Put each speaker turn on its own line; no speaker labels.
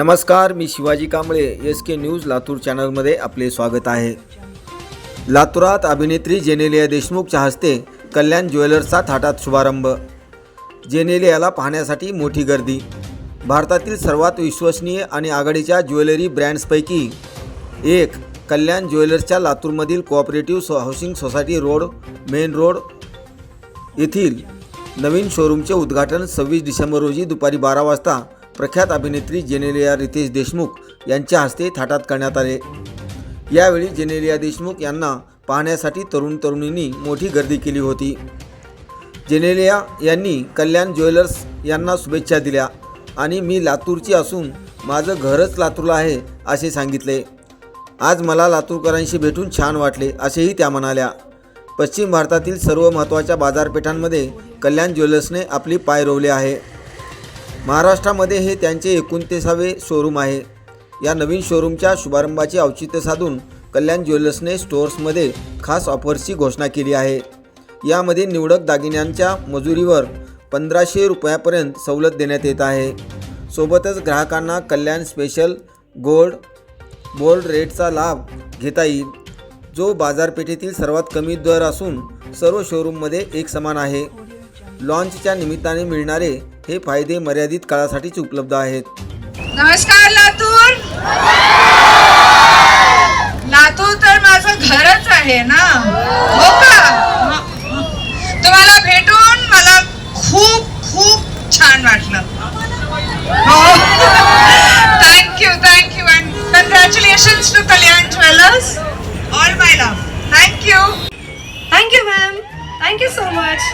नमस्कार, मी Shivaji Kamble, SK news Latur चॅनलमध्ये आपले स्वागत आहे। लातूरात अभिनेत्री जेनेलिया देशमुखच्या हस्ते कल्याण ज्वेलर्सचा थाटात शुभारंभ। जेनेलियाला पाहण्यासाठी मोठी गर्दी। भारतातील सर्वात विश्वसनीय आणि आघाडीच्या ज्वेलरी ब्रँड्सपैकी एक कल्याण ज्वेलर्सच्या लातूरमधील cooperative housing society road main road येथील नवीन शोरूमचे उद्घाटन 26 डिसेंबर रोजी दुपारी 12 वाजता प्रख्यात अभिनेत्री जेनेलिया रितेश देशमुख यांच्या हस्ते थाटात करण्यात आले। यावेळी जेनेलिया देशमुख यांना पाहण्यासाठी तरुण तरुणींनी मोठी गर्दी केली होती। जेनेलिया यांनी कल्याण ज्वेलर्स यांना शुभेच्छा दिल्या आणि मी लातूरची असून माझं घरच लातूरला आहे असे सांगितले। आज मला लातूरकरांशी भेटून छान वाटले असेही त्या म्हणाल्या। पश्चिम भारतातील सर्व महत्त्वाच्या बाजारपेठांमध्ये कल्याण ज्वेलर्सने आपली पाय रोवले आहे। महाराष्ट्रामध्ये हे त्यांचे 29वे शोरूम आहे। या नवीन शोरूमच्या शुभारंभाचे औचित्य साधून कल्याण ज्वेलर्सने स्टोअर्समध्ये खास ऑफर्सची घोषणा केली आहे। यामध्ये निवडक दागिन्यांच्या मजुरीवर 1500 रुपयापर्यंत सवलत देण्यात येत आहे। सोबतच ग्राहकांना कल्याण स्पेशल गोल्ड रेटचा लाभ घेता येईल, जो बाजारपेठेतील सर्वात कमी दर असून सर्व शोरूममध्ये एक समान आहे। लॉन्चच्या निमित्ताने मिळणारे हे फायदे मर्यादित काळासाठीच उपलब्ध आहेत।
नमस्कार लातूर। लातूर तर माझं घरच आहे ना, हो का? तुम्हाला भेटून मला खूप खूप छान वाटलं। हो, thank you and congratulations to Kalyan jewellers. All my love. Thank you
ma'am, thank you so much.